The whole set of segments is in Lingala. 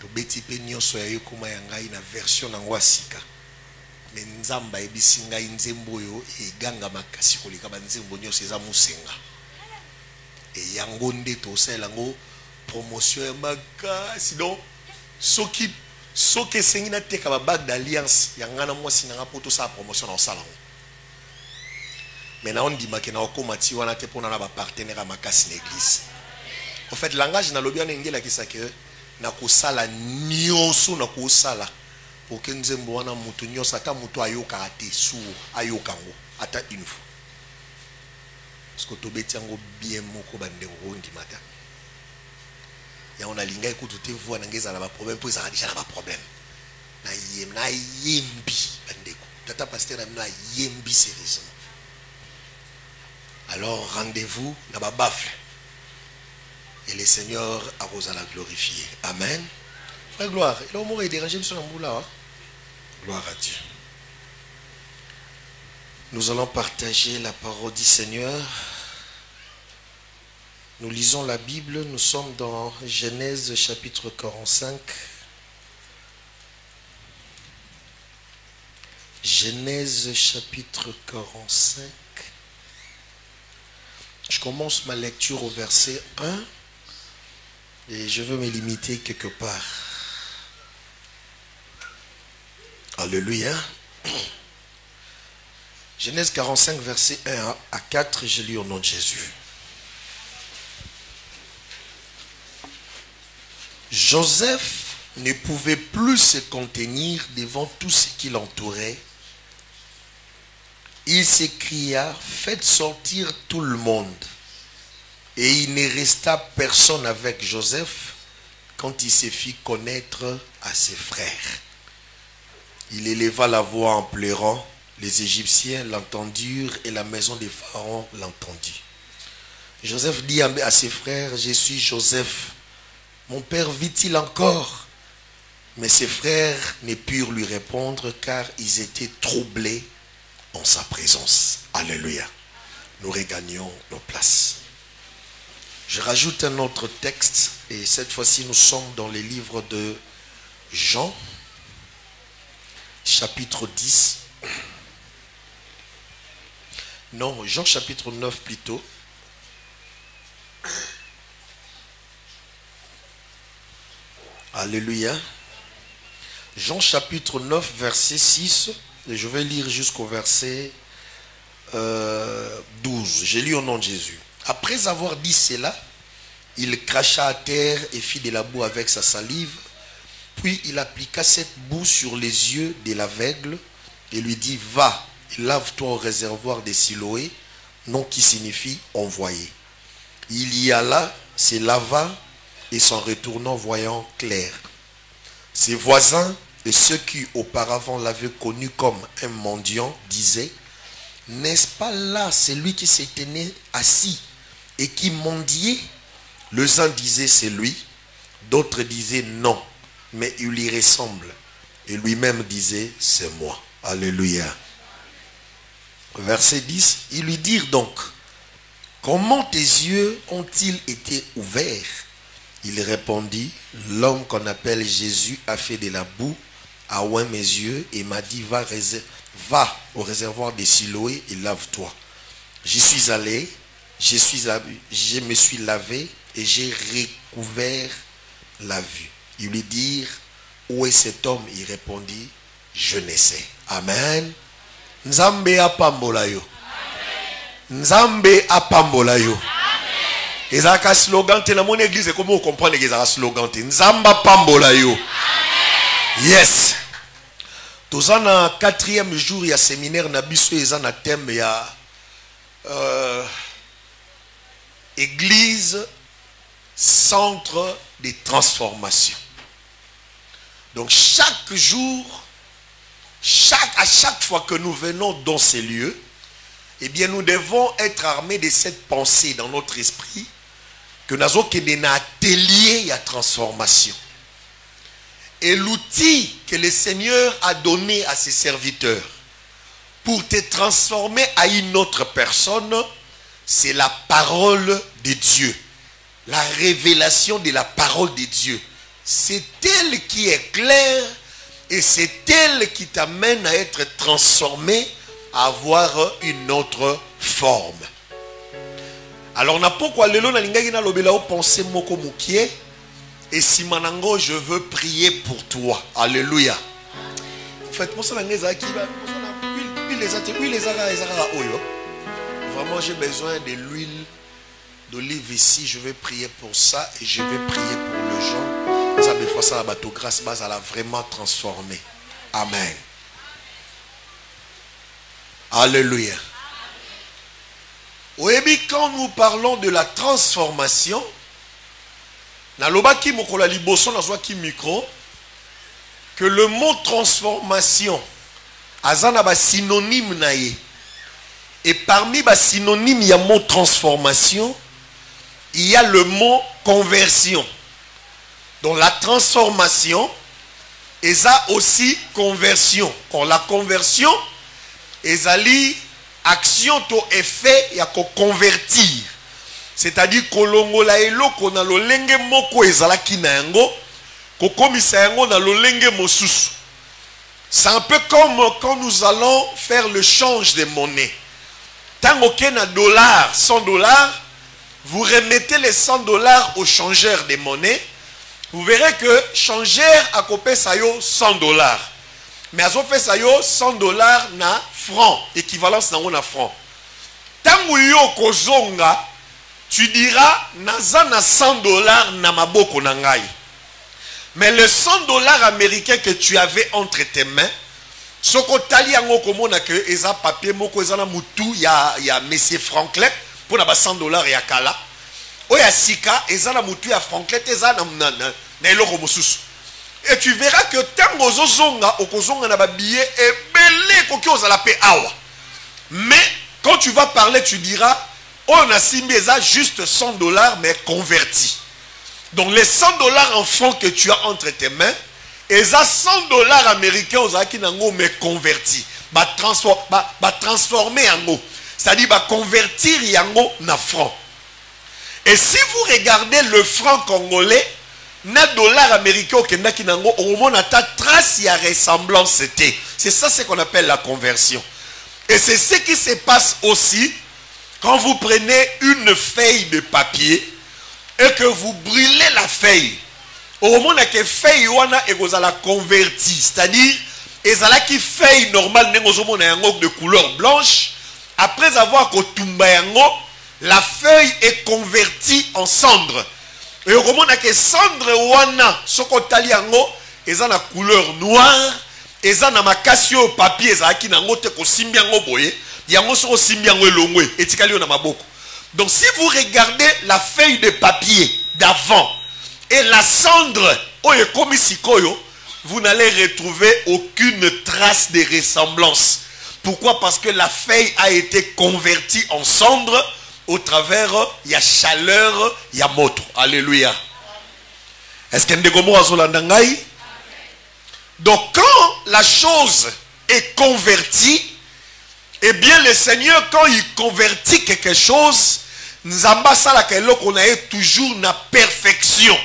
beti pe nyonso ya yokoma ya ngai na version nango asika mais nzamba ebisi ngai nzembo oyo eganga makasi koleka banzembo nyonso eza musenga et yango nde tosala yango promotion ya makasi donc soki esengi nateka ba bague d'alliance yanga na mwasi nanga poto sa promotion na osala ngo mais na ondimaki na okoma ti wana te mpona na ba partenaire ya makasi na église. En fait langage na lobi wana engelakisa ke na kosala nyonso na kosala pour que nzembo wana mutu nyonso ata mutu ayoka te sourd ayoka ngo ata une fois parce que tobeti yango bien moko bande ondima ta ya on a linga ekutu te voix na ngeza na ba problème pour ça déjà na ba problème na yembi bandeko tata pasteur na yembi sérieusement. Alors rendez-vous na ba bafle et le Seigneur arrose à la glorifier. Amen. Frère gloire, il a au moins dérangé sur l'amboula. Gloire à Dieu. Nous allons partager la parole du Seigneur. Nous lisons la Bible, nous sommes dans Genèse chapitre 45. Genèse chapitre 45. Je commence ma lecture au verset 1 et je veux me limiter quelque part. Alléluia. Genèse 45 verset 1 à 4, je lis au nom de Jésus. Joseph ne pouvait plus se contenir devant tout ce qui l'entourait. Il s'écria, faites sortir tout le monde. Et il ne resta personne avec Joseph quand il se fit connaître à ses frères. Il éleva la voix en pleurant. Les Égyptiens l'entendirent et la maison des pharaons l'entendit. Joseph dit à ses frères, je suis Joseph. Mon père vit-il encore? Mais ses frères ne purent lui répondre car ils étaient troublés en sa présence. Alléluia. Nous regagnons nos places. Je rajoute un autre texte et cette fois-ci nous sommes dans les livres de Jean, chapitre 10. Non, Jean chapitre 9 plutôt. Alléluia. Jean chapitre 9 verset 6. Et je vais lire jusqu'au verset 12. J'ai lu au nom de Jésus. Après avoir dit cela, il cracha à terre et fit de la boue avec sa salive. Puis il appliqua cette boue sur les yeux de l'aveugle et lui dit, va, et lave-toi au réservoir de Siloé, nom qui signifie envoyé. Il y alla, se lava et s'en retournant voyant clair. Ses voisins et ceux qui auparavant l'avaient connu comme un mendiant disaient, n'est-ce pas là celui qui s'est tenu assis et qui mendiait? Les uns disaient c'est lui, d'autres disaient non, mais il y ressemble. Et lui-même disait c'est moi. Alléluia. Verset 10, ils lui dirent donc, comment tes yeux ont-ils été ouverts? Il répondit, l'homme qu'on appelle Jésus a fait de la boue, a oint mes yeux et m'a dit, va au réservoir de Siloé et lave-toi. J'y suis allé, je me suis lavé et j'ai recouvert la vue. Ils lui dirent, où est cet homme? Il répondit, je ne sais. Amen. Nzambe apambola yo. Nzambe apambola yo. Ezaka slogan te na mon église comment on comprend les slogan te. Nzamba apambola yo. Yes. Toza na 4e jour ya séminaire na biso eza na thème ya église centre de transformation. Donc chaque jour, à chaque fois que nous venons dans ces lieux, eh bien nous devons être armés de cette pensée dans notre esprit que nous avons un atelier à transformation. Et l'outil que le Seigneur a donné à ses serviteurs pour te transformer à une autre personne, c'est la parole de Dieu. La révélation de la parole de Dieu. c'est elle qui éclaire et c'est elle qui t'amène à être transformé, à avoir une autre forme. Alors, na pourquoi lelo na lingaki na lobela o penser moko mukie et si manango je veux prier pour toi. Alléluia. En fait, moi ça n'engage qui va vraiment j'ai besoin de l'huile d'olive ici, je vais prier pour ça et je vais prier pour les gens. Ça me fait ça la bateau grâce base à la vraiment transformé. Amen. Alléluia. Oui, quand nous parlons de la transformation, que le mot transformation azana synonyme naye. Et parmi les synonymes, il y a le mot transformation, il y a le mot conversion. Donc la transformation, et ça aussi conversion. Quand la conversion, et ça lit action to effet, il y a qu'on convertir. C'est-à-dire que l'ongola elo qu'on a le lenge moko ezala kinayango, qu'on komisa yango na le lenge mosusu. C'est un peu comme quand nous allons faire le change de monnaie. Tant qu'aucun a dollar, 100 $, vous remettez les 100 $ au changeur de monnaie. Vous verrez que changeur a copé ça yo 100 $. Mais à fait ça yo 100 $ na franc, équivalence na franc. Tant yo kozonga, tu diras naza na 100 $ na maboko na ngai. Mais le 100 $ américain que tu avais entre tes mains, ce que tu as dit, que eza papier moko ezana mutu ya monsieur Franklin pour na 100 $ ya kala. Oya sika ezana mutu ya Franklin ezana na eloko mosusu. Et tu verras que tango zozonga okozonga na ba billet et belé koki ozala pe awa. Mais quand tu vas parler, tu diras on a simbi eza juste 100 $ mais converti. Donc les 100 $ en francs que tu as entre tes mains, et ça 100 $ américains aux qui n'ont mais converti, transformer en eau, c'est-à-dire convertir en na franc. Et si vous regardez le franc congolais, na dollar américain qui n'a au moins ta trace y a ressemblance c'était. C'est ça ce qu'on appelle la conversion. Et c'est ce qui se passe aussi quand vous prenez une feuille de papier et que vous brûlez la feuille. Au moment où la feuille est la convertie, c'est-à-dire qui feuille normale de couleur blanche, après avoir la feuille est convertie en cendre. Et au moment où cendre wana sokotali yango eza na couleur noire, eza na makasi au papier eza ki nango te ko simbi yango boye, yango soko simbi yango elongwe etikali yo na maboko. Donc si vous regardez la feuille de papier d'avant et la cendre, vous n'allez retrouver aucune trace de ressemblance. Pourquoi? Parce que la feuille a été convertie en cendre au travers, il y a chaleur, il y a moto. Alléluia. Est-ce qu'il y a des mots à Zolandangaï? Donc quand la chose est convertie, eh bien le Seigneur, quand il convertit quelque chose, nous on a toujours la perfection.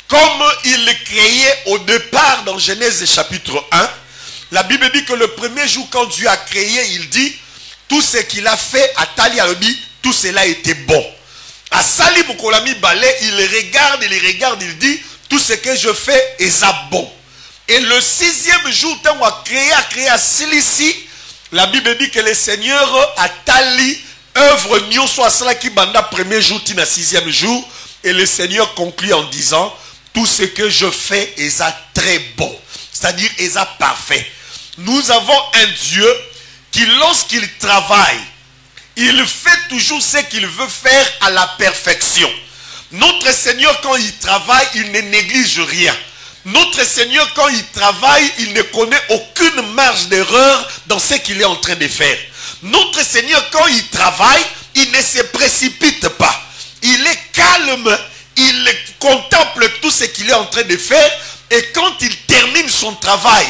Comme il le créait au départ dans Genèse chapitre 1, la Bible dit que le premier jour quand Dieu a créé, il dit, tout ce qu'il a fait à Tali Alobi, tout cela était bon. À Sali Mukolami Balé, il regarde, il dit, tout ce que je fais est bon. Et le 6e jour, quand on a créé à Silici, la Bible dit que le Seigneur a Tali œuvre mieux soit cela qui banda premier jour, tina 6e jour, et le Seigneur conclut en disant, tout ce que je fais est très bon, c'est-à-dire est parfait. Nous avons un Dieu qui lorsqu'il travaille, il fait toujours ce qu'il veut faire à la perfection. Notre Seigneur quand il travaille, il ne néglige rien. Notre Seigneur quand il travaille, il ne connaît aucune marge d'erreur dans ce qu'il est en train de faire. Notre Seigneur quand il travaille, il ne se précipite pas. Il est calme, il contemple tout ce qu'il est en train de faire et quand il termine son travail,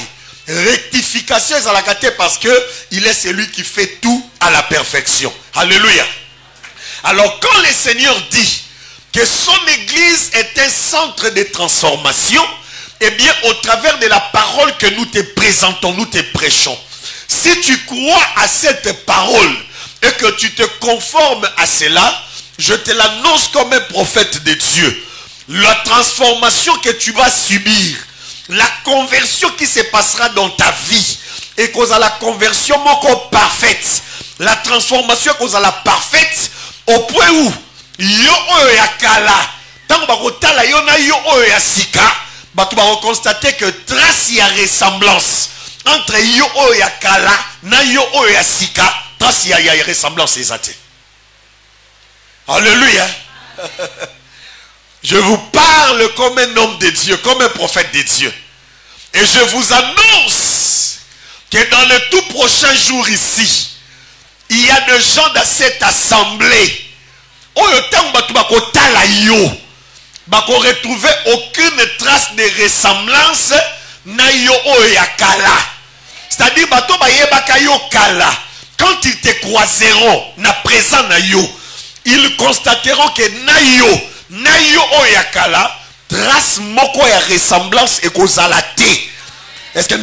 rectification est à la gâté parce que il est celui qui fait tout à la perfection. Alléluia. Alors quand le Seigneur dit que son église est un centre de transformation, eh bien, au travers de la parole que nous te présentons, nous te prêchons. Si tu crois à cette parole et que tu te conformes à cela, je te l'annonce comme un prophète de Dieu. La transformation que tu vas subir, la conversion qui se passera dans ta vie, et cause à la conversion encore parfaite, la transformation cause à la parfaite, au point où yo yakala, tant que yo na yo yasika, tu vas constater que trace y a ressemblance entre yo yakala na yo yasika, trace y a ressemblance exacte. Alléluia. Je vous parle comme un homme de Dieu, comme un prophète de Dieu. Et je vous annonce que dans le tout prochain jour ici, il y a des gens dans cette assemblée où on ne retrouver aucune trace de ressemblance na yo yakala. C'est-à-dire quand ils te croiseront na présent na yo, ils constateront que nayo oyakala trace moko ya ressemblance et kozala te. Est-ce que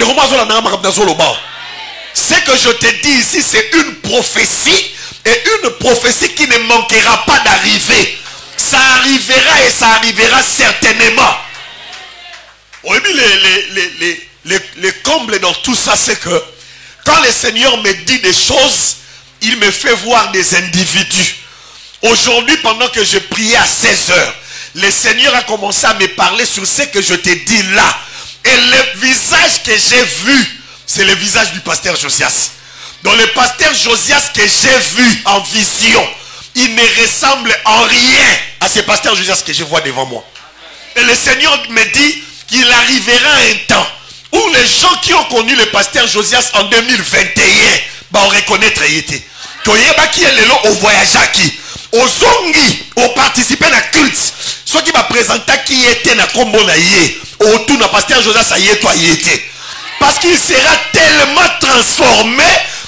ce que je te dis ici, c'est une prophétie, et une prophétie qui ne manquera pas d'arriver. Ça arrivera et ça arrivera certainement. Oui, les combles dans tout ça, c'est que quand le Seigneur me dit des choses, il me fait voir des individus. Aujourd'hui, pendant que je priais à 16 heures, le Seigneur a commencé à me parler sur ce que je te dis là. Et le visage que j'ai vu, c'est le visage du pasteur Josias. Donc le pasteur Josias que j'ai vu en vision, il ne ressemble en rien à ce pasteur Josias que je vois devant moi. Et le Seigneur me dit qu'il arrivera un temps où les gens qui ont connu le pasteur Josias en 2021 vont reconnaître qu'il était. Qui est le lot au voyage qui au zongi, au participer à la culte, ceux qui va présenter qui était na combo na yé, au tout na pasteur Josias a yé toi yé. Parce qu'il sera tellement transformé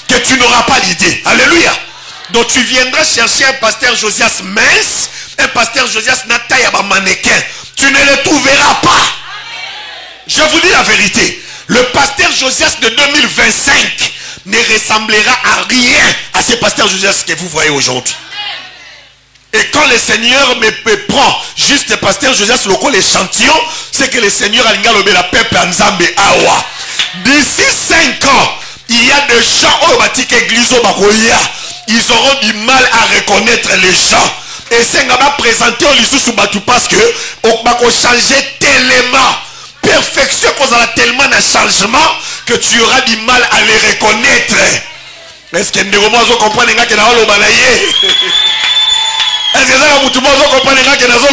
que tu n'auras pas l'idée. Alléluia. Donc tu viendras chercher un pasteur Josias mince, un pasteur Josias nata ya ba mannequin. Tu ne le trouveras pas. Je vous dis la vérité. Le pasteur Josias de 2025 ne ressemblera à rien à ce pasteur Josias que vous voyez aujourd'hui. Et quand le Seigneur me prend juste le pasteur Josias local l'échantillon, c'est que le Seigneur a l'ingalo la peuple en Zambé awa. D'ici 5 ans, il y a des gens au bâti église au Bakoya, ils auront du mal à reconnaître les gens. Et c'est nga va présenter au lissu batu parce que on va changer tellement. Perfection qu'on a tellement de changement que tu auras du mal à les reconnaître. Est-ce que vous comprenez que vous avez balaye? Est-ce que vous comprenez que vous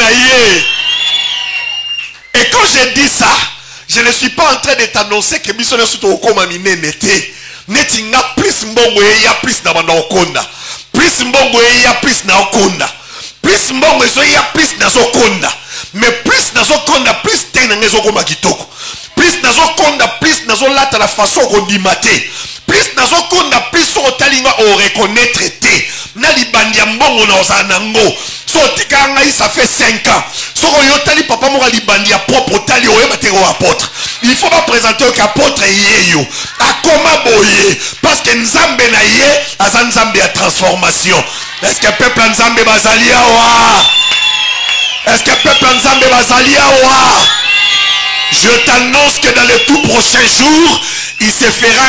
avez? Et quand je dis ça, je ne suis pas en train de t'annoncer que missionnaire surtout au coma miné n'était. N'etinga plus mbongo ya plus na banda okonda. Plus mbongo ya plus na okonda. Plus mbongo ya plus na okonda. Mais plus nazo konda plus tena ngezo koma kitoko. Plus nazo konda plus nazo lata la façon qu'on dit maté. Plus nazo konda plus so talinga o reconnaître te. Na libandia mbongo na ozanango. So tika ngai ça fait 5 ans. So yo tali papa mo libandia propre tali o yeba teko apôtre. Il faut pas présenter au apôtre yeyo. Akoma boye parce que nzambe na ye azanzambe ya transformation. Est-ce que peuple nzambe bazalia wa? Est-ce que peuple Nzambe Bazalia wa? Je t'annonce que dans les tout prochains jours, il se fera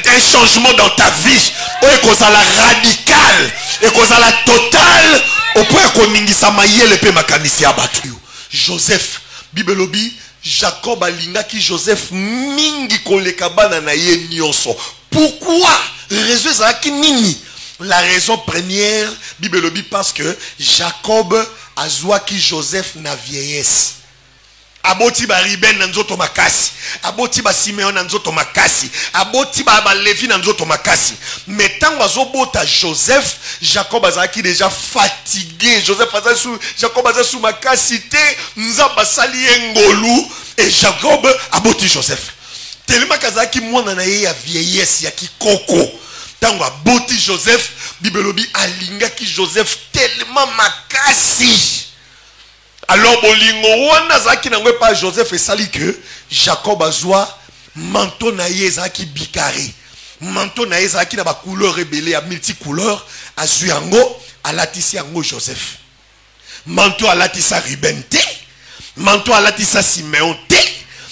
un changement dans ta vie. Et qu'on a la radicale, et qu'on a la totale, au point qu'on n'ingisa maïe le pe makanisi abatu. Joseph, Bibelobi, Jacob alinga ki Joseph mingi kolekabana na ye nyonso. Pourquoi? Raison zaki nini? La raison première, Bibelobi, parce que Jacob azwa ki Joseph na vieillesse. Aboti ba Ruben na nzoto makasi. Aboti ba Simeon na nzoto makasi. Aboti ba Levi na nzoto makasi. Mais tant azobota Joseph, Jacob azaki déjà fatigué. Jacob azaki sous makasi te, nzamba sali ngolu et Jacob aboti Joseph. Tellement kazaki mwana na ye ya vieillesse ya kikoko. Tango aboti Joseph, Bibelobi alinga ki Joseph tellement makasi. Alors bolingo wana zaki na pas Joseph et sali que Jacob azwa manteau na ye zaki bikari. Manteau na ye zaki na ba couleur rebelle à multicouleur azui yango alatisi yango Joseph. Manteau alatisa Ruben te, manteau alatisa Simeon te,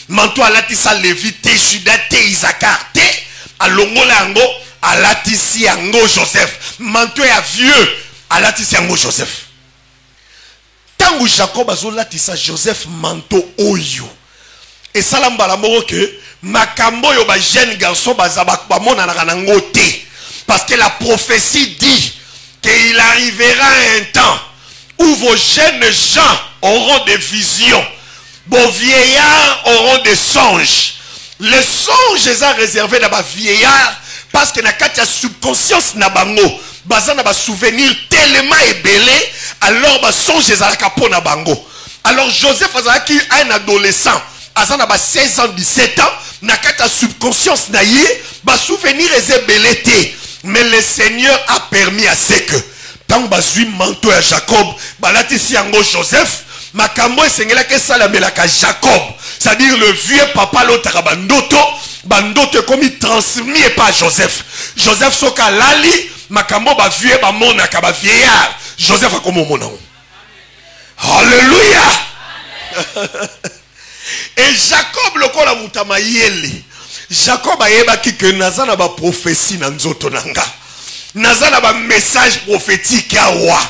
manteau alatisa Lévi te, Juda te, Isaacar te, alongola yango alatisi yango Joseph. Manteau ya vieux alatisi yango Joseph. Tango Jacob azolatisa Joseph manteau oyo. Et salambala moko que makambo yo ba jeune garçon bazaba ba mona na ngo te. Parce que la prophétie dit qu'il arrivera un temps où vos jeunes gens auront des visions, vos vieillards auront des songes. Les songes sont réservés dans ma vieillard parce que na katia subconscience na bango bazana ba souvenir tellement ébélé alors ba songe ezalaka pona bango. Alors Joseph azalaki un adolescent azana ba 16 ans 17 ans na katia subconscience na ye ba souvenir ébélé té. Mais le Seigneur a permis à ce que tant bazui manteau à Jacob balatisi yango Joseph makambo esengela ke salamelaka Jacob, c'est-à-dire le vieux papa l'autre bandoto comme transmis par Joseph. Joseph soka lali makambo ba vieux ba mona ka ba vieillard Joseph a comme mona. Alléluia. Et Jacob le kola mutama yele. Jacob a yeba ki que nazana ba prophétie na nzoto nanga. Nazana ba message prophétique ya wa.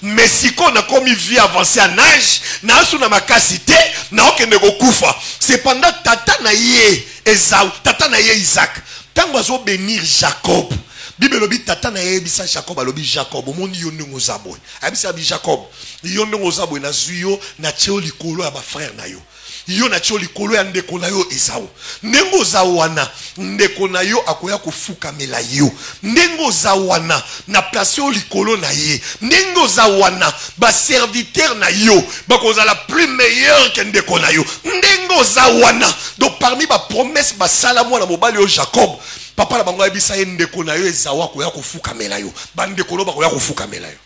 Mais si qu'on a commis vie avancée en âge, na asu na makasité, na okende kokufa. Cependant tata na ye Esau, tata na ye Isaac. Tango azo bénir Jacob. Bible obi tata na ye bisa Jacob alobi Jacob omoni yo ndongo zaboy. Abisa bi Jacob. Yo ndongo zaboy na zuyo na cheo likolo ya ba frère na yo. Yo na cheo likolo ya ndeko na yo Esau. Ndengo za wana ndeko na yo akoya kufuka mela yo. Ndengo za wana na place yo likolo na ye. Ndengo za wana ba serviteur na yo bakoza la plus meilleure que ndeko na yo. Ndengo za wana. Donc parmi ba promesse ba salamo na mobali yo Jacob papa na bango ebisa ye ndeko na yo Esau akoya kufuka mela yo. Ba ndeko no bakoya kufuka mela yo.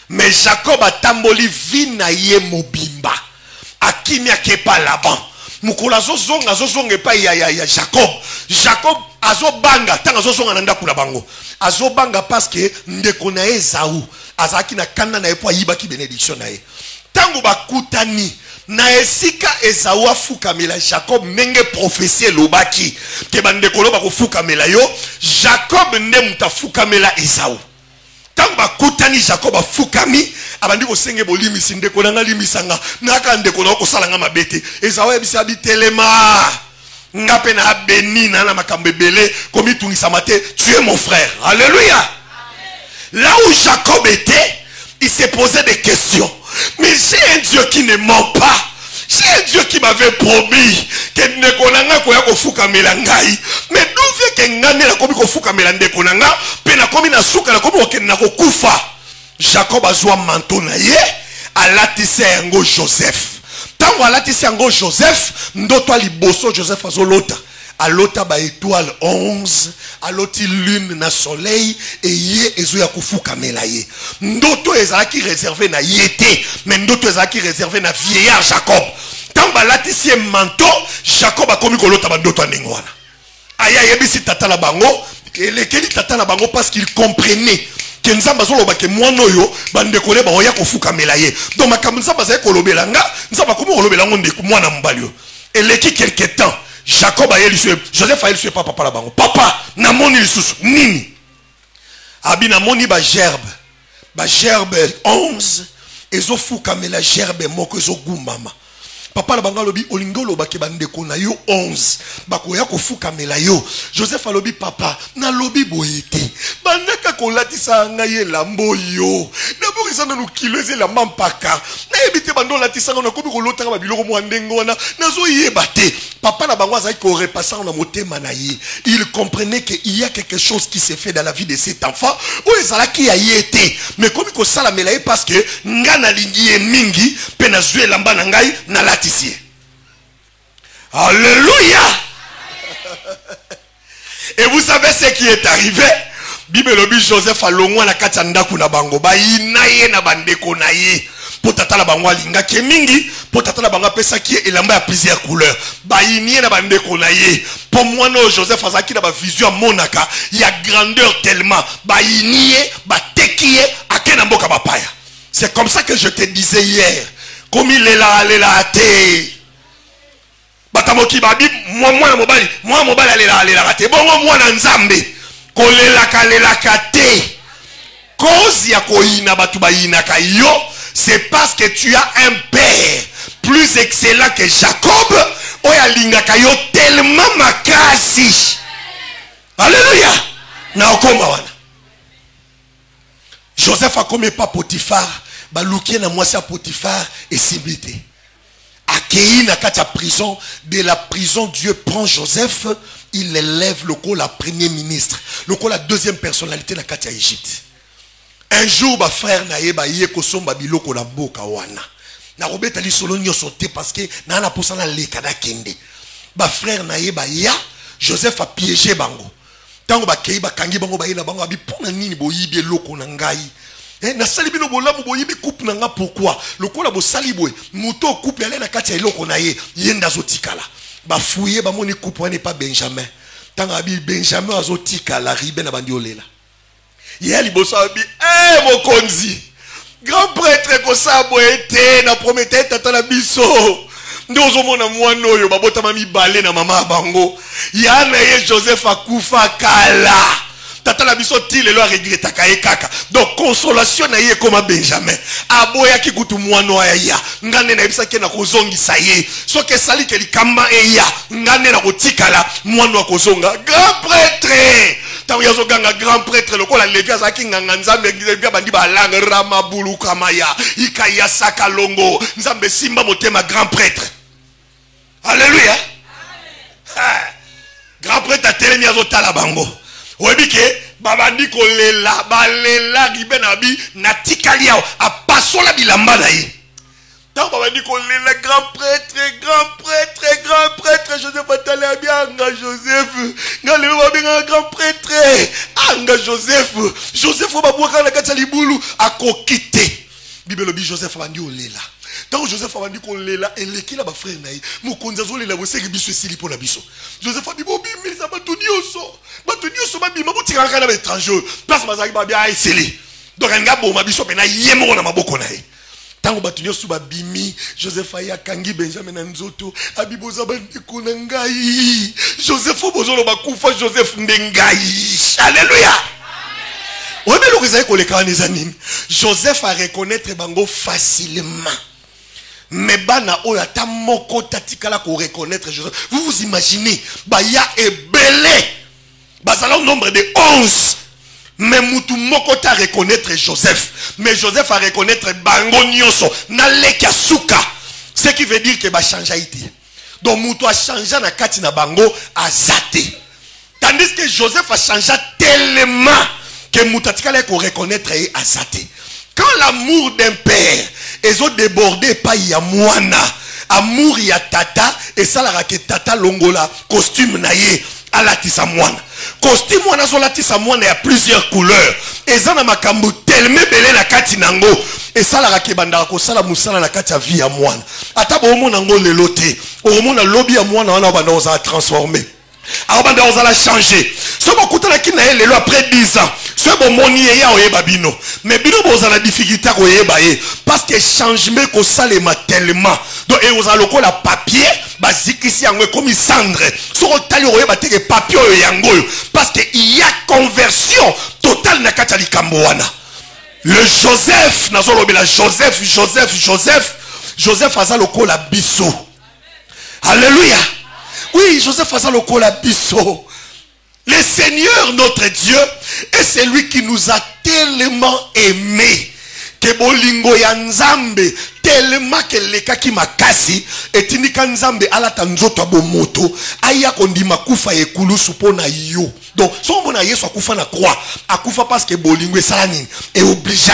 Mais Jacob atamboli vi na ye mobimba. Akimia kepa Laban. Mukula zozonga zozonga pa ya Jacob. Jacob azobanga tanga zozonga nanda kuna bango. Azobanga parce que ndeko na Esau azaki na kanda na epo yibaki bénédiction na ye. Tango bakutani na esika Esau afuka mela Jacob nenge prophétie lobaki ke bandeko lo bakofuka mela yo Jacob nde mutafuka mela Esau. Tango bakutani Jacob afukami abandi ko senge bolimi sindeko nanga limisanga naka ndeko na ko salanga mabete Esau ebisa bitelema ngape na benina na makambe belé comme tungisa mate tu es mon frère. Alléluia. Là où Jacob était, il s'est posé des questions. Mais j'ai un Dieu qui ne ment pas. J'ai un Dieu qui m'avait promis que ndeko nanga ko ya ko fuka melangai. Mais d'où vient que ngane la komi ko fuka melande ko nanga pe na komi na suka na komi ko na ko kufa. Jacob azwa manteau na ye alatise yango Joseph. Tango alatise yango Joseph ndoto liboso Joseph azolota. Alota ba étoile 11, aloti lune na soleil et ye ezo ya kufuka melaye. Ndoto ezalaki réservé na yete, mais ndoto ezalaki réservé na vieillard Jacob. Tango alatise manteau Jacob a komi kolota ba ndoto ndengwana. Aya yebisi tata la bango, elekeli tata la bango parce qu'il comprenait que nzamba zoloba ke mwana oyo bandeko le ba oya kofuka melaye. Donc makambo nzamba za kolobela nga, nzamba komi kolobela ngonde ku mwana mbali yo. Eleki quelque temps Jacob a élu Joseph a élu papa la bango. Papa, na moni lisusu nini? Abi na moni ba gerbe 11 ezo fuka mela gerbe moko ezo gumbama. Papa la bango lobi olingolo ba ke bandeko na yo 11 bakoya kofuka mela yo. Joseph alobi papa na lobi boyete. Bandaka kolatisa ngaye lambo yo. D'abord ils ont kilo eze la mampaka. Na ebite bando latisa ngona kobi kolota ba biloko mwandengo wana nazo yebate. Papa na bango azaki ko repasser na motema na ye. Il comprenait que il y a quelque chose qui s'est fait dans la vie de cet enfant. Ou ezalaki ya yete. Mais comme ko sala mela parce que ngana lingi mingi pe na zwe lamba na ngai na lati. Alléluia. Et vous savez ce qui est arrivé? Bible lobi Joseph a longwa na katanda kuna bango ba inaye na bandeko na ye po tata la bango alinga ke mingi po tata la bango pesa ki elamba ya plusieurs couleurs ba inie na bande ko na ye po mwana Joseph azaki na ba vision monaka ya grandeur tellement ba inie ba tekie akena mboka bapaya. C'est comme ça que je te disais hier, comme il est là té batamoki babi moi mobali aller là té bongo mwana nzambe kolelaka té cause ya koina batu baina kayo. C'est parce que tu as un père plus excellent que Jacob. Oya linga kayo tellement makasi. Alléluia. Na okoma wana. Joseph a comme pas Potiphar, baluki na mwasi ya Potiphar et sibilité. Accueilli na kati ya prison, de la prison Dieu prend Joseph, il l'élève le col la premier ministre, le col la deuxième personnalité na kati ya Égypte. Un jour, ba frère na ye ba ye kosomba biloko na mboka wana. Na robeta li solo nyoso te parce que na na posana leka na kende. Ba frère na ye ba ya Joseph a piégé bango. Tango ba kei ba kangi bango ba ye na bango abi pona nini boyibi eloko na ngai. Na sali bino bolamu boyibi coupe na nga pourquoi? Lokola bo sali boy muto coupe ale na kati ya eloko na ye yenda zotikala. Ba fouiller ba moni coupe wana pas Benjamin. Tango abi Benjamin azotikala ribe na bandiolela. Yeli bosabi mokonzi grand prêtre ko sabo ete na promettait tata la biso ndozo mona mwana oyo babota mami balé na mama bango yana ye Joseph akufa kala tata la biso ti lelo regretta kaka donc consolation na ye comme Benjamin aboya ki kutu mwana ya ngane na ibisa ke na kozongisa ye soke sali ke likamba eya ngane na kotikala mwana kozonga grand prêtre. Tant yazo ganga grand prêtre le ko la levi azaki nganga nzambe ngizebia bandi balanga ramabulu kamaya ikaya saka longo nzambe simba motema grand prêtre. Alléluia. Grand prêtre atelemi azotala bango. Webike babandi ko lela balela ribenabi na tikali yao apasola bilamba na ye. Tant babandi ko lela grand prêtre Joseph atale bien nga Joseph nga le babinga grand prêtre anga Joseph babwaka na kati libulu akokite Bible bi Joseph abandi olela. Tant Joseph abandi ko lela elekila ba frère na ye mokonza zo lela boseki biso esili po na biso. Joseph abi bobi milisa batunioso babi mabutika kana ba étranger place bazaki ba bien esili. Donc nga bo mabiso pena yemo na maboko na ye. Tango batunyo suba bimi Joseph aya kangi Benjamin na nzoto abiboza bandeko na ngai Joseph bozolo bakufa Joseph ndengai. Alléluia. Amen. Obe lokizaye koleka neza nini Joseph a reconnaître bango facilement. Mais bana oyo ata moko tatikala ko reconnaître Joseph. Vous vous imaginez baya ebele bazala au nombre de 11. Mais mutu moko ta reconnaître Joseph. Mais Joseph a reconnaître bango nyoso na leka suka. Ce qui veut dire que ba changea iti. Donc mutu a changé na kati na bango azate. Tandis que Joseph a changé tellement que mutu atikala ko reconnaître e azate. Quand l'amour d'un père est débordé par ya mwana, amour ya tata et ça la ke tata longola costume na ye alatisa mwana. Costume wana zo latisa mwana ya plusieurs couleurs. Eza na makambo tellement belé na kati nango. Et ça la rakebanda ko sala musala na kati ya vie ya mwana. Ata bo mo nango lelo te. O mo na lobby ya mwana wana banda oza transformer. A banda oza la changer. So bokuta na kina lelo après 10 ans. So bo moni ya oyeba bino. Mais bino boza la difficulté ko yeba ye parce que changement ko salema tellement. Donc et oza lokola papier bazikisi yango comme cendre. So otali oyeba te que papier yango parce que il y a conversion totale na kati ya likambo wana. Le Joseph nazolobela Joseph aza lokola biso. Alléluia. Oui, Joseph aza lokola biso. Le Seigneur notre Dieu est celui qui nous a tellement aimés que bolingo ya nzambe tellement que lekaki makasi etinika nzambe alata nzoto abomoto aya kondima kufa ekulusu pona yo. Donc son mona Yesu akufa na croix akufa parce que bolingo esalani et obligé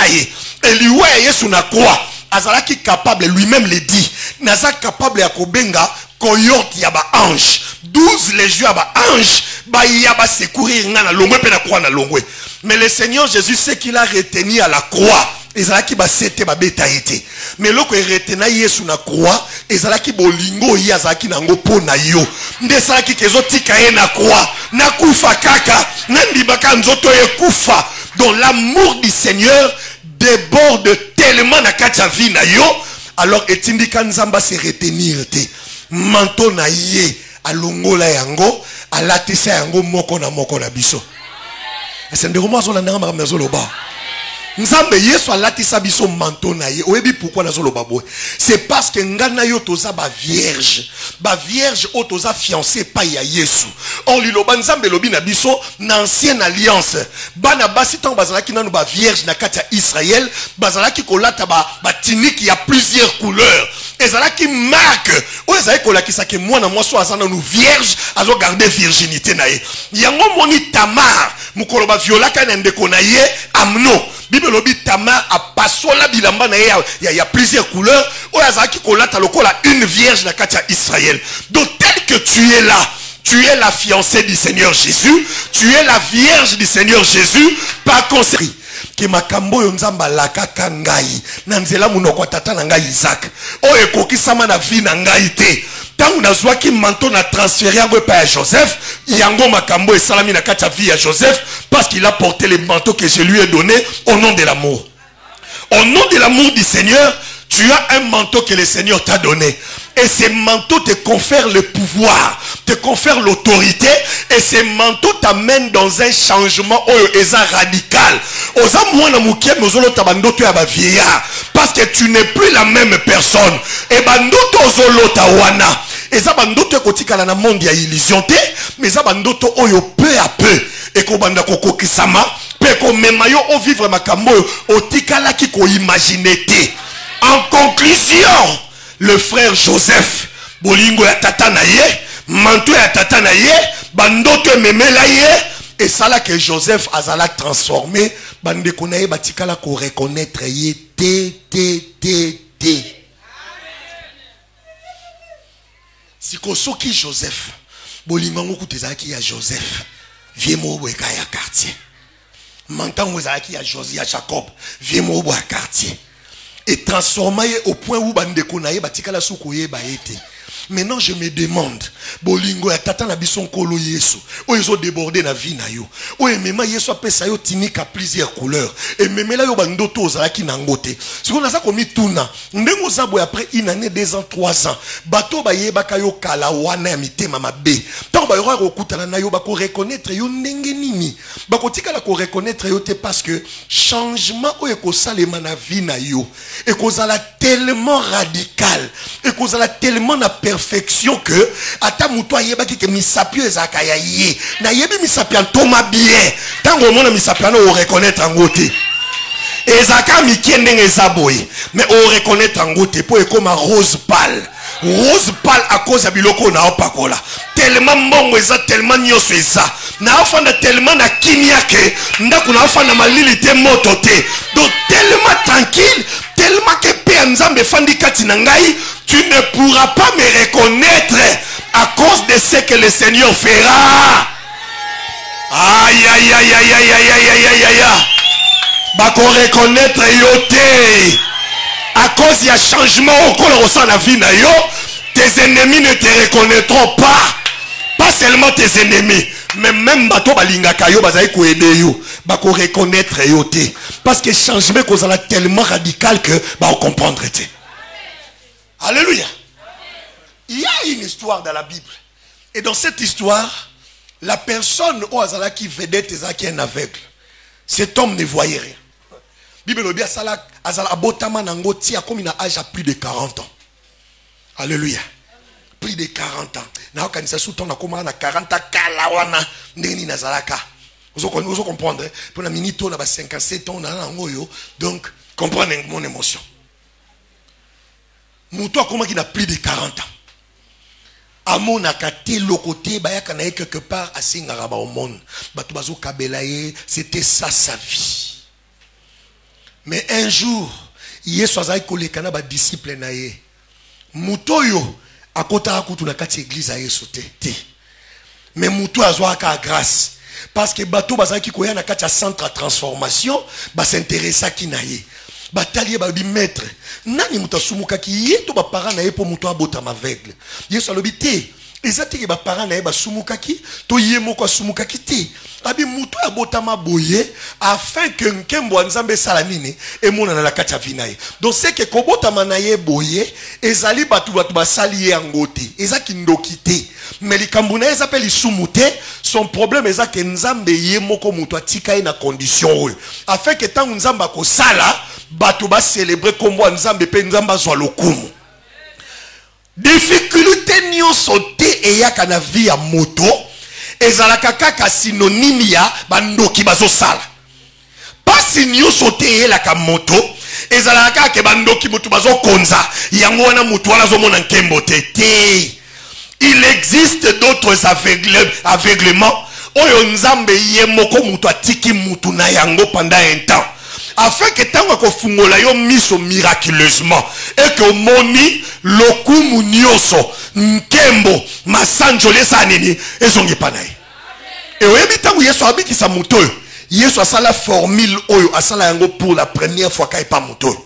et liwe Yesu na croix azalaki capable lui-même le dit naza capable ya kobenga coyote ya ba ange 12 légions ya ba ange ba ya ba secourir nga na longwe pe na croix na longwe. Mais le Seigneur Jésus, ce qu'il a retenu à la croix ezalaki basete babeta ete mais loko eretena yesu na croix ezalaki bolingo ye azalaki nango po na yo nde salaki kezotika ye na croix na kufa kaka na ndibaka nzoto ye kufa dont l'amour du Seigneur déborde tellement na kati ya vie na yo alors etindika nzamba se retenir te manto na ye alongola yango alatisa yango moko na biso esendeko mwa azolanda nga mazoloba nzambe yesu alatisa biso manto na ye oyebi pourquoi nazoloba boye c'est parce que ngana yo toza ba vierge o toza fiancé pa ya yesu on liloba nzambe lobi na biso na ancienne alliance bana basi tant bazalaki nanu ba vierge na kati ya Israël bazalaki kolata ba tiniki ya plusieurs couleurs ezalaki marque o ezalaki kolakisa ke mwana mwasi azana nu vierge azo garder virginité na ye yango moni Tamar mukolo ba violaka na ndeko na ye Amnon Bible lobi Tamar a pasola bilamba na ye ya plusieurs couleurs o azalaki kolata lokola une vierge na kati ya Israël donc tel que tu es là tu es la fiancée du Seigneur Jésus tu es la vierge du Seigneur Jésus par conséquent que makambo yo nzamba lakaka ngai na nzela munoko tata na ngai Isaac o ekokisama na vie na ngai te tangu nazwaki manto na transféré yango pa ya Joseph yango makambo esalami na kati ya vie ya Joseph parce qu'il a porté le manteau que je lui ai donné au nom de l'amour. Au nom de l'amour du Seigneur, tu as un manteau que le Seigneur t'a donné. Et ce manteau te confère le pouvoir, te confère l'autorité. Et ce manteau t'amène dans un changement radical. Parce que tu n'es plus la même personne. Et bandoto ozolota wana. Et ça bandoto kotikala na monde ya illusion te, mais ça bandoto oyo peu à peu. Et ko banda koko kisama, pe ko memayo o vivre makambo otikala ki ko imaginer te. En conclusion, le frère Joseph, bolingo ya tata na ye, manto ya tata na ye, bandoto memela ye, et ça là que Joseph azala transformé, bande konaye batikala ko reconnaître ye te. Si kosoki Joseph, bolingo kutezaki ya Joseph, vie mo boeka ya quartier. Mantango zaki ya Josie ya Jacob, vie mo boeka quartier. Et transformé au point où bandeko na ye batikala sukoye ba ete. Maintenant je me demande bolingo ya tata na bison kolo Yesu o ezo déborder na vie na yo o emema Yesu apesa yo tinika plusieurs couleurs et memela yo bandoto ozalaki na ngote siko na za komi tuna ndengo zabo après une année 2 ans 3 ans bato ba yebaka yo kala wana ya mitema mabe tant ba yora kokutana na yo ba ko reconnaître yo ndenge nini ba kotikala ko reconnaître yo te parce que changement o ekosalema na vie na yo et kozala tellement radical et kozala tellement na perfection que ata muto ayeba ki ke misapio ezaka ya ye na yebi misapio ntoma bien tango mona misapio no reconnaître ngote ezaka mikende ngezaboye mais o reconnaître ngote po ekoma rose pâle à cause ya biloko na opakola tellement mbongo eza tellement nyoso eza na afanda tellement na kimia ke ndako na afanda malili te moto te donc tellement tranquille tellement que pe nzambe fandi kati na ngai tu ne pourras pas me reconnaître à cause de ce que le Seigneur fera. Aïe aïe aïe aïe aïe aïe aïe aïe aïe. Bako reconnaître yote. À cause il y a changement au cours de la vie na yo, tes ennemis ne te reconnaîtront pas. Pas seulement tes ennemis, mais même bato balingaka yo bazai ko aider yo. Bako reconnaître yote. Parce que changement cause la tellement radical que ba on comprendre te. Alléluia. Il y a une histoire dans la Bible. Et dans cette histoire, la personne au Azala qui vedette qui est un aveugle. Cet homme ne voyait rien. Bible dit Azala abotama nango tia comme il a âge à plus de 40 ans. Alléluia. Plus de 40 ans. Na kanisa souton na koma na 40 ans kalawana ndeni nazalaka. Vous comprenez? Pour la minute on a 57 ans na ngoyo. Donc comprenez mon émotion. Mouto comment qui n'a plus de 40 ans. Amon a katé le côté bayaka na quelque part à Singaraba au monde. Batubazo kabelaye, c'était ça sa vie. Mais un jour, Yesu azai kolekana ba disciple na ye. Mouto yo akota akutu na kati église a Yesu te. Mais mouto azwa ka grâce parce que bato bazaki koya na kati centre de transformation ba s'intéressa ki na ye. batalier ba bi maître nani mutasumuka ki yeto ba parents na ye po muto abota aveugle yesu alobité ezati ke ba parents na ye basumuka ki to ye moko asumuka ki te abi muto abota maboye afin que nkembo nzambe sala nini e mona na la kati ya vina ye donc c'est que kobota manaye boye ezali batu basali ye ngote ezaki ndoki te mais likambo na eza pe lisumu te son problème ezaki nzambe ye moko muto atika ye na condition oyo afin que tangu nzambe akosala batu ba célébrer kombo nzambe pe nzamba zwa lokumu difficulté nyonso te eyaka na vie ya moto ezalaka kaka synonyme ya bandoki bazosala pasi nyonso te eyelaka moto ezalaka kaka bandoki moto bazokonza yango wana moto wana azomona nkembo te. Il existe d'autres aveuglements oyo nzambe ye moko moto atiki moto na yango pendant un temps afin que tango kofungola yo miso miraculeusement et que moni lokumu nyonso nkembo masanjole sa nini ezongi panaye et oyebi tango yesu abikisa moto oyo yesu asala formule oyo asala yango pour la première fois ka epa moto oyo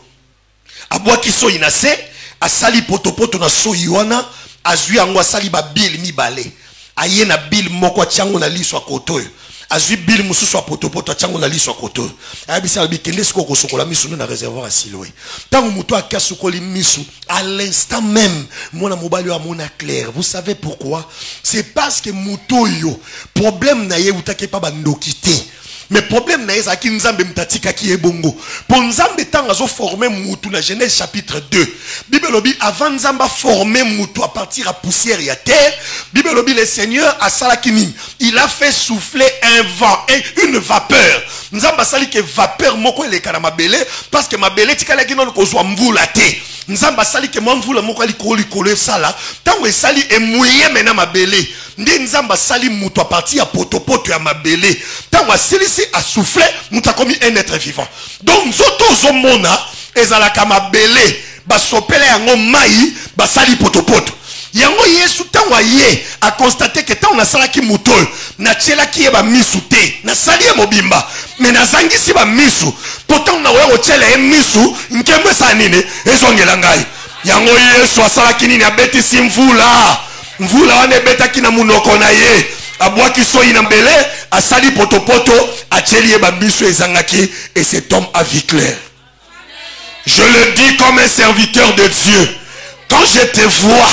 abwaki soyi na se asali potopoto na soyi wana azwi yango asali ba bile mibale aye na bile moko atiango na liso akoto oyo azwi bile mususu apotopoto atiango na liso akoto ayebisa abikende siko kosokola misu na réservoir à Siloé tango moto akasukoli misu à l'instant même mona mobali wa mona clair. Vous savez pourquoi? C'est parce que moto yo problème na ye utake pa bandoki te mais problème na eza ki nzambe mtatika ki ebongo pour nzambe tanga zo former mutu na Genèse chapitre 2 Bible lobi avant nzamba former mutu à partir à poussière et à terre Bible lobi le Seigneur a salakini il a fait souffler un vent et une vapeur nzamba sali ke vapeur moko eleka na mabele parce que mabele tikala ki non kozwa mvula te nzamba sali ke mvula moko likolo sala tango esali emouye mena mabele ndi nzamba sali mutu à partir à potopoto ya mabele tango asilisi a soufflé mutu akomi un être vivant donc zoto zomona ezalaka mabele basopela yango mai basali potopoto yango yesu tango aye a constaté que tango nasalaki mutu oyo natielaki ye bamisu te nasali ye mobimba mais nazangisi bamisu pourtant na oya kotiela ye misu nkembo esa nini ezongela ngai yango yesu asalaki nini abetisi mvula wana ebetaki na munoko na ye abwaki soyi na mbele asali potopoto atieli ye bamisu ezangaki et cet homme a vu clair. Je le dis comme un serviteur de Dieu, quand je te vois,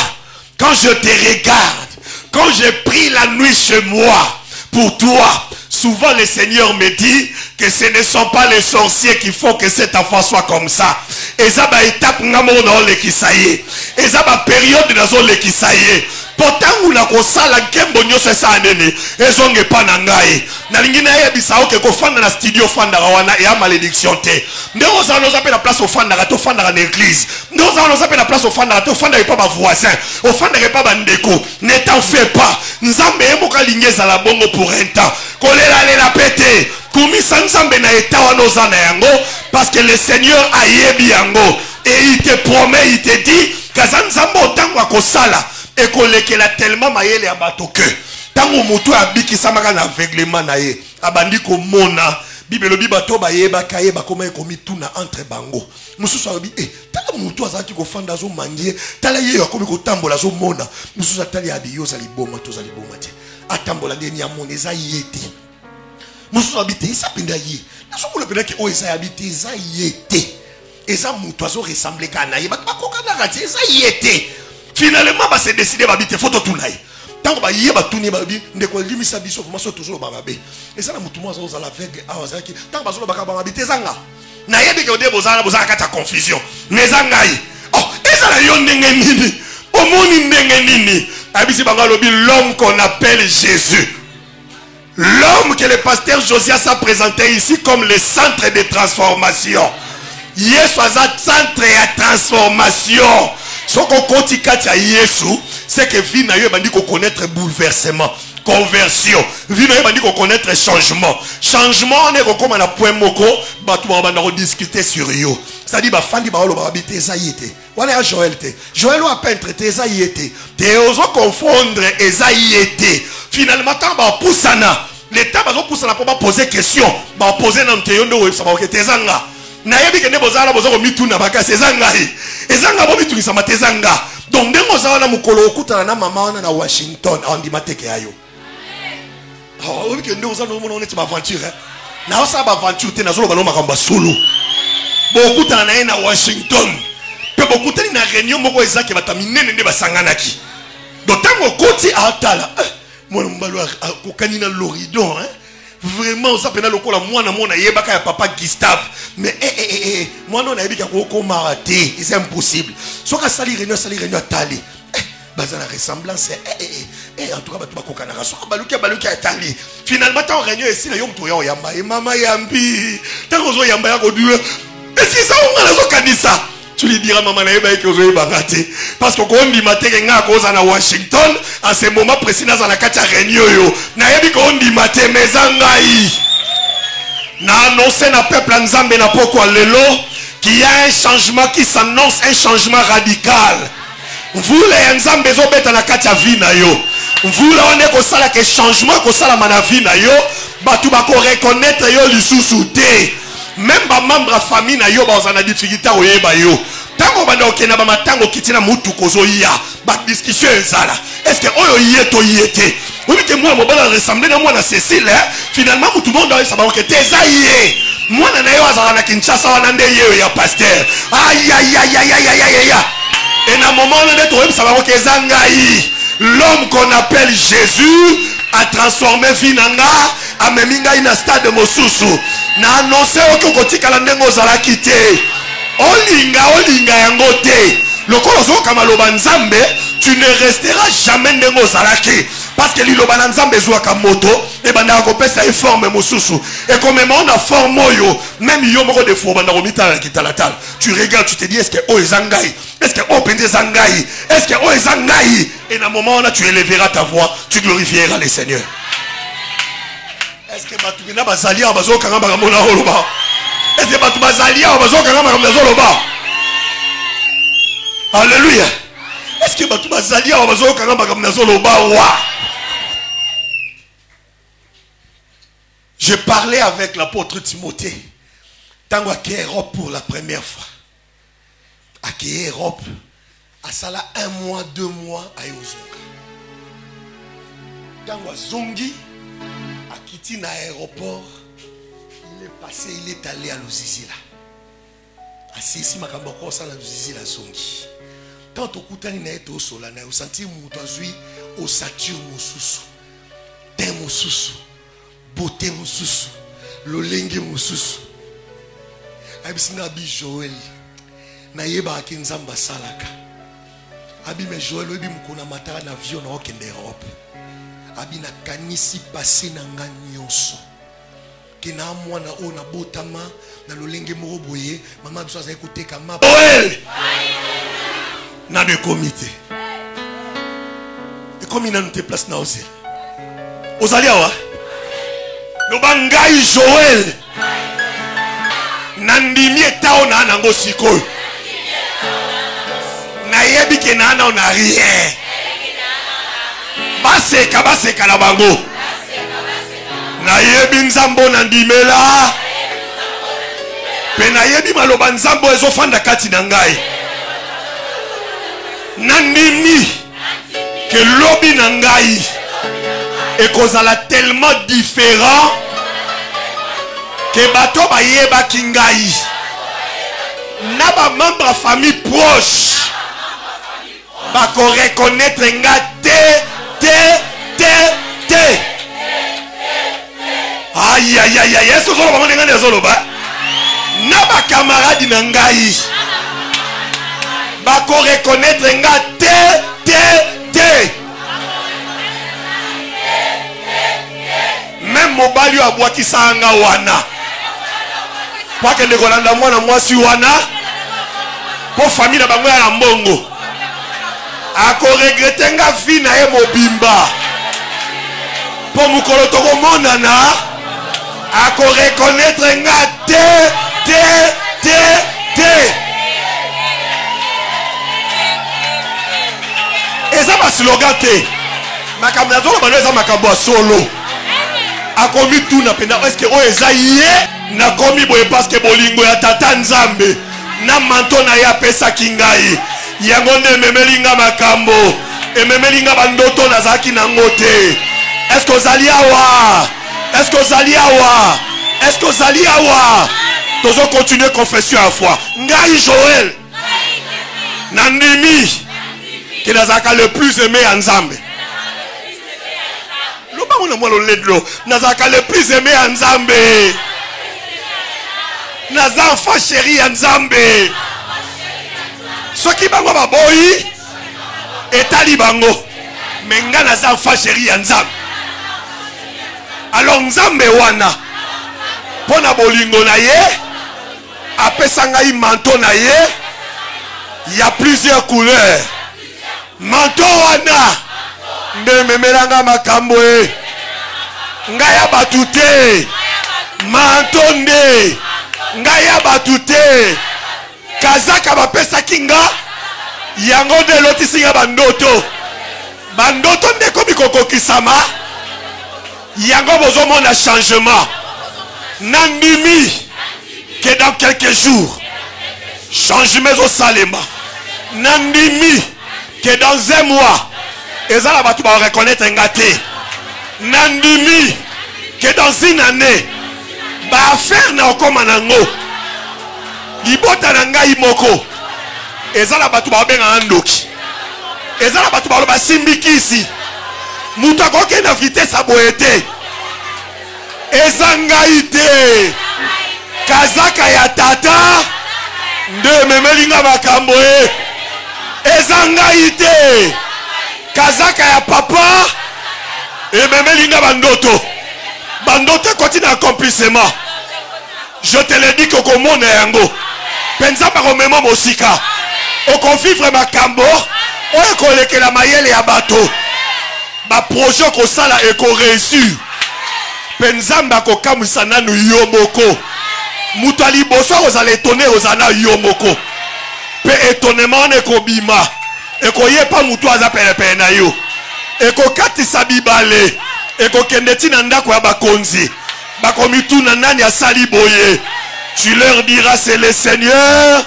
quand je te regarde, quand j'ai pris la nuit chez moi pour toi, souvent le Seigneur me dit que ce ne sont pas les sorciers qui font que cet enfant soit comme ça. Et ça va étape dans le kisaye. Et ça va période dans le kisaye. Pourtant on a kosala nkembo nyonso sa nene ezonge pa na ngai na lingina ya bisao ke ko fanda na studio fanda wana ya malédiction te ndeko za no zapela place au fanda to fanda na église ndeko za no zapela place au fanda to fanda pas ba voisin au fanda pas ba ndeko ne t'en fais pas nzambe emoka lingeza la bongo pour un temps kolela lela pété kumisa nzambe na eta wana zana yango parce que le Seigneur a yebi yango et il te promet il te dit kazan nzambe otango akosala et qu'on l'a tellement maïle à bateau que tant que moto a biki samaka na aveuglement na ye abandi ko mona bible lobi bato ba yeba kaye ba koma ekomi tuna entre bango mususu abi tala moto azaki ko fanda zo mangie tala ye akomi ko tambola zo mona mususu atali abi yo zali boma to zali boma te atambola ndeni ya mona eza yete mususu abi te isa pinda ye naso ko le pena ke o eza habité eza yete eza moto azo ressembler kana ye ba koka na rati eza yete. Finalement, bah, c'est décidé d'habiter photo tout naï. Tant que bah y est bah tout n'est pas bien. Dès qu'on lit ça biso, moi toujours bah babé. Et ça la moutouma ça aux aveugles ah aux qui. Tant que bah sur le bah habiter zanga. Na yé que bozala kata confusion. Mais zangai. Oh et ça la yon ndenge nini. Au moni ndenge nini. Abisi banga lobi l'homme qu'on appelle Jésus. L'homme que le pasteur Josias a présenté ici comme le centre de transformation. Yesu aza centre de transformation. Ce qu'on continue à Yesu, c'est que vie n'a eu bandi qu'on connaître bouleversement, conversion. Vie n'a eu bandi qu'on connaître changement. Changement, on est comme un point moko, bah tout le monde va discuter sur yo. C'est-à-dire, bah fandi bah on va habiter ça y était. Voilà Joël te. Joël a peintre te ça y était. Te oso confondre et ça y était. Finalement, tant bah poussana. L'État va pousser pour poser question. Bah poser dans te yondo ça va que te zanga. nayebi ke ne bozala bozako mituna bakasi ezangai ezanga bo mituni sama tezanga donc ndengo za wana mukolo okutana na mama wana na Washington andi mateke ayo oh obi ke ndo za no mona oneti ba aventure na osa ba aventure te na zolo ba no makamba solo bo okutana na na Washington pe bo kutani na réunion moko ezaki bataminene nde basanganaki donc tango koti atala mwana mbalo kokani na l'horizon hein vraiment ça pena lokola mwana mona yebaka ya papa Gustave mais mwana na yebika ko maraté c'est impossible soka sali réunion atali bazana ressemblance en tout cas batu bakokana soka baluki atali finalement tant réunion ici na yo mtu yo yamba mama yambi tango zo yamba ya kodue est-ce que ça on a zo kanisa tu lui diras maman naïba que vous avez parce que quand on dit matin que na Washington à ce moment précis dans la carte réunion yo naïbi quand on dit matin mais angai na annoncé na peuple nzambe na poko lelo qu'il y a un changement qui s'annonce, un changement radical. Vous les nzambe zo beta na carte vie na yo vous là on est ko sala que changement ko sala na vie na yo batu ba ko reconnaître yo lisusu te. Même ba membre de famille na yo ba ozana difficulté oyeba yo tango banda okena ba matango kitina mutu kozoya ba discussion ezala est-ce que oyo yeto yete oui que moi mo bala ressembler na moi na Cécile finalement tout le monde a ça ba que tezaye moi na yo azala na Kinshasa wana nde yeyo ya pasteur aïe aïe aïe aïe aïe aïe aïe et na moment on est trouvé ça ba que zangai l'homme qu'on appelle Jésus a transformé Vinanga a meminga ina stade mosusu na annoncer okotika la ndengo zala kité olinga yango te lokolo zo kama loba nzambe tu ne resteras jamais ndengo zala ki parce que liloba na nzambe zo ka moto e banda ko pesa forme mosusu et comme on a forme yo même yo moko de fo banda ko mitala kitalatal tu regardes tu te dis est-ce que o ezangai est-ce que o pende zangai est-ce que o ezangai et na moment là tu élèveras ta voix tu glorifieras le Seigneur. Est-ce que Batumina Bazalia Bazo Karamba Ramona Holoba? Est-ce que Batumina Bazalia Bazo Karamba Ramona Holoba? Alléluia. Est-ce que Batumina Bazalia Bazo Karamba Ramona Holoba? Je parlais avec l'apôtre Timothée. Tango à Europe pour la première fois. À Europe. À Sala 1 mois, 2 mois à Yozonga. Tango à Zongi. À Kittina aéroport, il est passé, il est allé à Luzizila. Assis ici, ma cambo ça la Luzizila Zongi. Tant au koutani na eto solana, au senti moutazui, au sature mosusu, ten mosusu, beauté mosusu, lolenge mosusu. Abisinga abi Joël, na yeba akinzamba salaka. Abi me Joël, obi mukona matara na avion na okende Europe. Abina kanisi passé na nga nyonso kena mwana o na botama na lolenge moko boye mama biso azali koteka mapa na de comité et comme il a noté place na ose ozali awa loba ngai Joël nandimi etao na nango sikoyo na yebi ke na ana na rien baseka na bango na yebi nzambo na ndimela pe na yebi maloba nzambo ezofanda kati na ngai na ndimi ke lobi na ngai ekozala tellement différent ke bato bayebaki ngai na ba membre ya famille proche bako reconnaître nga te. Aïe aïe aïe aïe, est-ce que vous avez dit que na camarade na ngai bako reconnaître nga te même mobali wa bwa kisanga wana kwa kende kolanda mwana mwasi wana po famille na bango ya mbongo ako regrette nga vie na ye mobimba po mukolo toko monana ako reconnaître nga te eza ba slogan te makambo na zolo bano eza makambo solo ako mituna penda est-ce que o eza ye nakomi boye parce que bolingo ya tata nzambe na manto na ya pesa kingai yango nde ememelinga makambo ememelinga bandoto nazaki nango te. Est-ce que ozali awa? Est-ce que ozali awa? Est-ce que ozali awa? Tozo continuer confession à foi. Ngai Joël nandimi que nazaka le plus aimé en Nzambe. Loba mona mwa lo ledlo nazaka le plus aimé en Nzambe. Naza enfant chéri en Nzambe. Soki bango baboyi etali bango menga naza enfant chéri en Nzambe. Alors Nzambe wana pona bolingo na ye apesa ngai manteau na ye. Il y a plusieurs couleurs. Manteau wana nde memelanga makambo e ngai ya batute manteau nde ngai ya batute kazaka bapesa kinga yango nde lotisinga bandoto bandoto nde komi kokokisama yango bozomona changement nandimi que dans quelques jours changement au Salema nandimi que dans un mois ezala batu ba reconnaître ngate nandimi que dans une année ba affaire na okoma nango libota na ngai moko ezala batu ba benga ndoki ezala batu ba loba simbikisi mutu akoke na vitesse aboyete ezangai te kazaka ya tata nde memelinga makambo e ezangai te kazaka ya papa e memelinga bandoto bandoto continue accomplissement. Je te le dis que comme yango penza par memo mosika o konfivre makambo o ekoleke la mayele ya bato ba projet ko sala e ko réussir penza mbako kamisa nanu yo moko mutali boso ozala étonné ozana yo moko pe étonnement ne ko bima e ko yepa mutu aza pelepele na yo e ko katisa bibale e ko kendeti na ndako ya bakonzi bakomituna nani asali boye. Tu leur diras c'est le Seigneur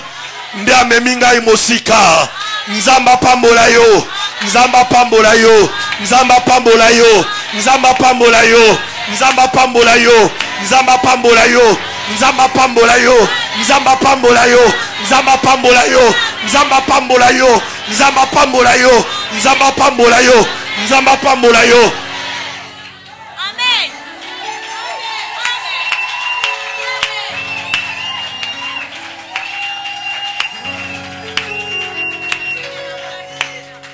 nde ameminga imosika nzamba pambola yo nzamba pambola yo nzamba pambola yo nzamba pambola yo nzamba pambola yo nzamba pambola yo nzamba pambola yo nzamba pambola yo nzamba pambola yo nzamba pambola yo nzamba pambola yo nzamba pambola yo nzamba pambola yo.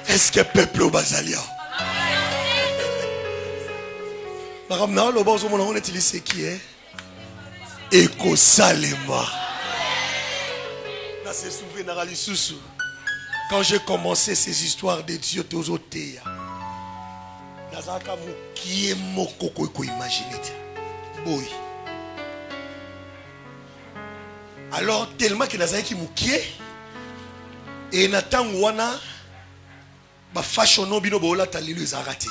Est-ce que peuple au Basalia? Maramna le bon moment on utilise qui est Eko Salema. Là c'est souvenir à l'Issousou. Quand j'ai commencé ces histoires de Dieu Tozotea. Nazaka qui est moko ko imaginer. Boy. Alors tellement que Nazaka qui moukié et Nathan wana ba fashion no bino bola talilo ezarate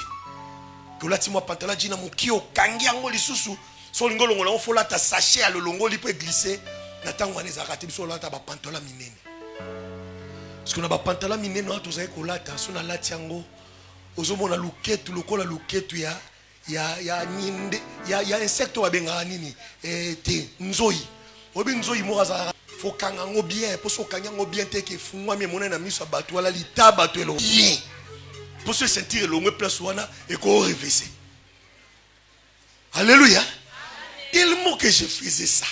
que lati moi pantalon dina mukio kangi yango lisusu so lingolo ngolo fola ta sachet à le longo li peut glisser na tango wana ezarate biso lata ba pantalon minene parce que na ba pantalon minene na to zai ko lata so na lati yango ozomona luketu lokola luketu ya ninde ya insecte wa benga nini te nzoi obi nzoi mo azara faut kangango bien pour so kangango bien te ke fungwa mi mona na miso bato wala litaba to elo bien pour se sentir le place wana et qu'on réveille. Alléluia. Tellement que je faisais ça.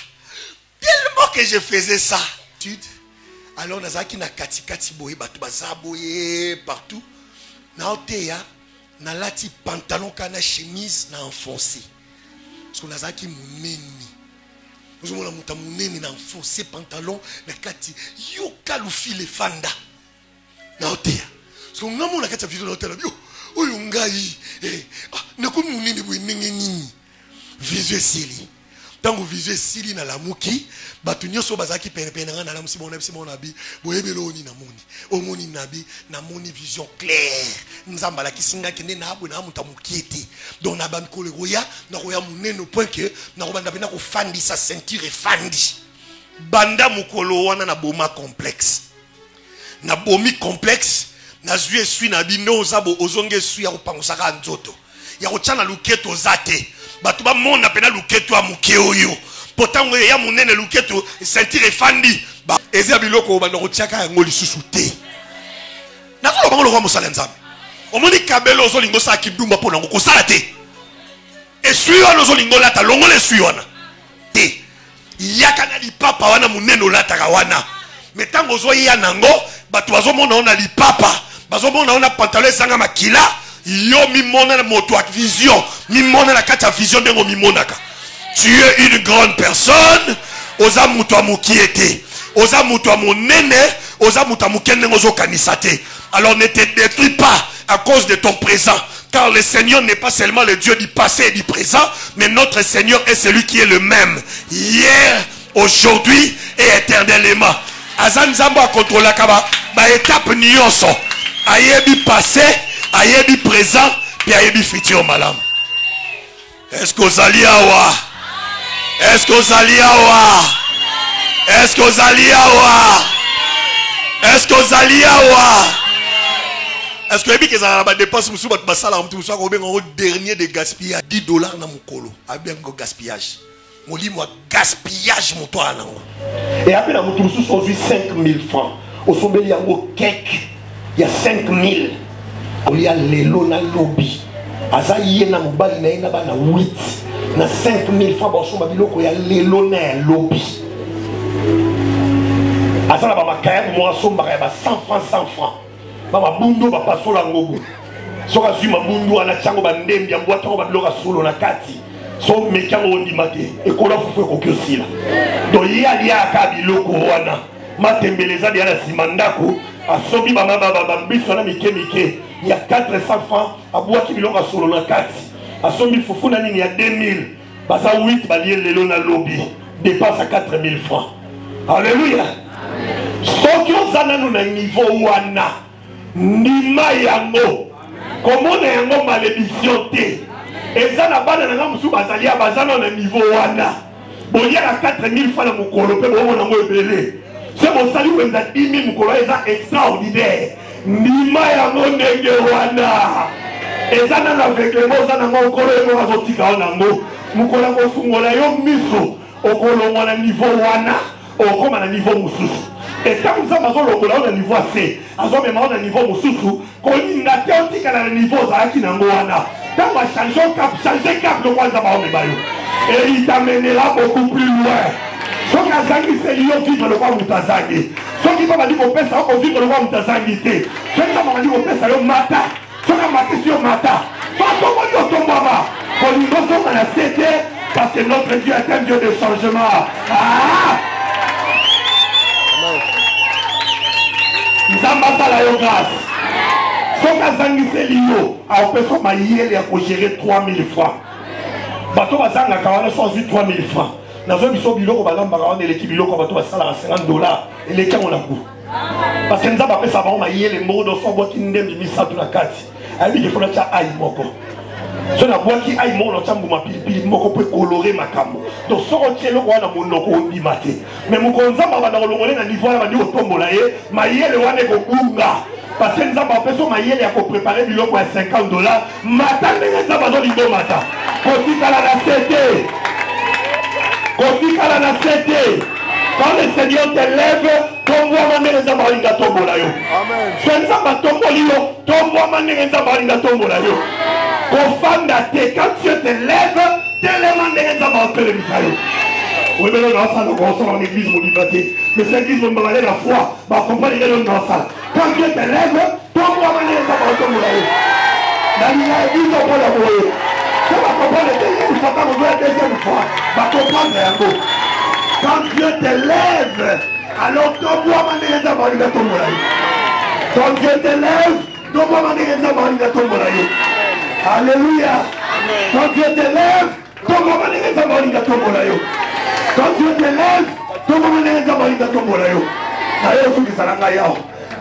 Tellement que je faisais ça. Alors nazaki na kati boye batu bazaboye partout. Na oteya na lati pantalon kana chemise na enfoncé. Parce que nazaki muneni. Vous avez muta muneni na enfoncé pantalon na kati yo kalufi le fanda. Na oteya. So ngamo na kati video na hotel yo oyo ngai na ko munene bo nengeni visuel seli tango vision sili na lamuki batu nyonso bazaki pene na lamusi bona bi boyebelo oni na moni omoni nabi na moni vision claire nzamba la kisinga kende na abu na muta mukiete donc na ban ko le roya na roya muneno point que na robanda bena ko fandi sa ceinture et fandi banda mukolo wana na boma complexe na bomi complexe na zue sui na bino zabo ozonge sui ya kopangosaka nzoto ya kochana luketo zate batu ba mona pena luketo ya muke oyo potango ya munene luketo ceinture et fandi ba eza biloko banda kochaka yango lisusu te na ko bango lokwa mosala nzambe omoni kabelo ozolingo sa kidumba pona ngokosala te esui wana ozolingo lata longola esui wana te yaka na lipapa wana munene olataka wana metango ozoya nango batu bazomona ona lipapa bazomona ona pantalon ezanga makila yo mimona na moto ak vision mimona na kati ya vision ndengo mimonaka tu es une grande personne oza muto amukiete oza muto amonene oza muto amukene ngozo kanisa te alors ne te détruis pas à cause de ton présent car le Seigneur n'est pas seulement le Dieu du passé et du présent mais notre Seigneur est celui qui est le même hier aujourd'hui et éternellement azan zambo a contrôler kaba ba étape nyonso ayebi passé ayebi présent puis ayebi futur malam est-ce que vous allez awa est-ce que vous allez awa est-ce que vous allez awa est-ce que vous allez awa est-ce que que ça va dépenser musu bat basala mutu musu ko bengo dernier de gaspillage $10 na mukolo abengo gaspillage molimo gaspillage moto ana et après la mutu musu so 5000 francs au sombeli yango cake il y a 5000 il y a lelo na lobby aza yena mobali na ina bana 8 na 5000 francs ba somba biloko ya lelo na lobby azala ba makaya mo somba ya ba 100 francs Baba bundu ba pasola ngobu. Soka zuma bundu ana chango ba ndembi ambwa tango ba loka solo na kati. So mekango ondi mate ekola fufu ko kyosila. Do ya ka biloko wana. Matembeleza dia na simandako asobi ba baba biso na mike ya 400 francs abwa ki biloko solo na kati. Asobi fufu na nini ya 2000 baza 8 balie lelo na lobby dépense à 4000 francs. Alléluia. Soki ozana no na niveau wana Nima yango komona yango malédiction te ezana bana na musu bazalia bazana na niveau wana bolia na 4000 francs na mukolo pe bomona ngo ebele c'est mon salut vous êtes 10 000 mukolo eza extraordinaire nima yango ndenge wana ezana na veklemo zana ngo kolo ngo azotika wana ngo mukolo ngo fungola yo miso okolo ngona niveau wana okoma na niveau mususu et quand nous avons le niveau C, nous avons le niveau Moussou, qu'on a théotique à le niveau Zaki Nangoana. Quand on va changer cap, le roi Zabaon et Bayo. Et il t'amènera beaucoup plus loin. Ceux qui ont Zangi, c'est l'Ion vivre le roi Moutazangi. Ceux qui m'ont dit qu'on peut ça, on vivre le roi Moutazangi. Ceux qui m'ont dit qu'on peut ça, le Mata. Ceux qui m'ont dit sur Mata. Ceux qui m'ont dit au Tombaba. Qu'on nous sommes à la CT, parce que notre Dieu est un Dieu de changement. Ah! Nzamba la yo grâce. Soka zangise liyo, a opeso mayele ya ko gérer 3000 francs. Bato bazanga kawana so 3000 francs. Nazo biso biloko balamba kawana l'équipe biloko bato basala $50 et les cas on a coup. Parce que nzamba pesa ba mayele modo so boti ndembi misatu na kati. Abi il faut la cha ai moko. So na boaki ai mono chambu mapilipili moko peut colorer makambo. Donc so otielo ko wana monoko ondimate. Mais mukonzamba bana kolongole na niveau na bandi otombola ye, mayele wana ko bunga. Parce que nzamba peso mayele ya ko préparer biloko ya $50. Matande nzamba zo lindo mata. Kotika la CT. Kotika la CT. Quand le Seigneur te lève, tombe-moi mané nzamba linga tombola yo. Amen. So nzamba tomboli yo, tombe-moi mané nzamba linga tombola yo. Quand Dieu te lève, tellement de gens vont te lever. Oui, mais non, ça, nous sommes en église, mais cette église, on va aller la foi, on va comprendre les gens. Quand Dieu te lève, toi, moi, les gens vont te lever. Dans l'église, on va la voir. Si on va comprendre les gens, on va besoin de deuxième fois, on va comprendre un mot. Quand Dieu te lève, alors toi, moi, les gens vont te lever. Quand Dieu te lève, toi, moi, les gens vont te lever. Alléluia. Quand Dieu te lève, Tombola ndenge nzambe alinga tombola yo. Quand Dieu te lève, tombola ndenge nzambe alinga tombola yo. Na yo osukisana ngai awa.